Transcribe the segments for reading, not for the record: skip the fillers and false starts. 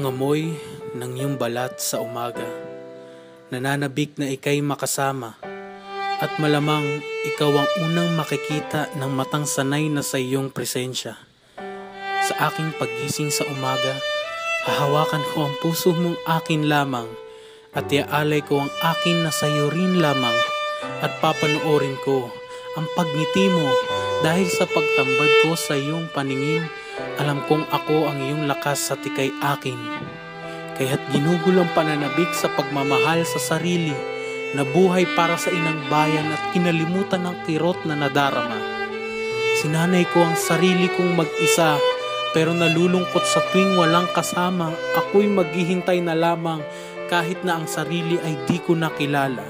ang amoy ng iyong balat sa umaga. Nananabik na ika'y makasama at malamang ikaw ang unang makikita ng matang sanay na sa iyong presensya. Sa aking paggising sa umaga, hahawakan ko ang puso mong akin lamang at iaalay ko ang akin na sa iyo rin lamang at papanoorin ko ang pagngiti mo dahil sa pagtambad ko sa iyong paningin. Alam kong ako ang iyong lakas at ika'y akin. Kaya't ginugol ang pananabik sa pagmamahal sa sarili na buhay para sa inang bayan at kinalimutan ng kirot na nadarama. Sinanay ko ang sarili kong mag-isa pero nalulungkot sa tuwing walang kasama. Ako'y maghihintay na lamang kahit na ang sarili ay di ko nakilala.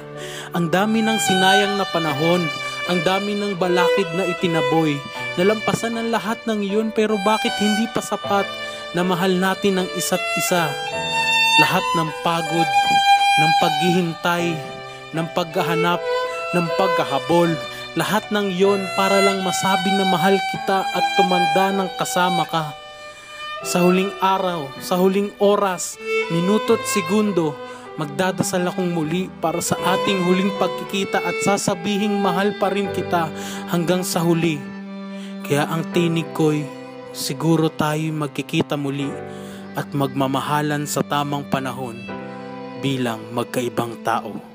Ang dami ng sinayang na panahon, ang dami ng balakid na itinaboy. Nalampasan ang lahat ng iyon pero bakit hindi pa sapat na mahal natin ang isa't isa? Lahat ng pagod, ng paghihintay, ng paghahanap, ng paghahabol, lahat ng iyon para lang masabi na mahal kita at tumanda ng kasama ka. Sa huling araw, sa huling oras, minuto at segundo, magdadasal akong muli para sa ating huling pagkikita at sasabihing mahal pa rin kita hanggang sa huli. Kaya ang tinig ko'y siguro tayo'y magkikita muli at magmamahalan sa tamang panahon bilang magkaibang tao.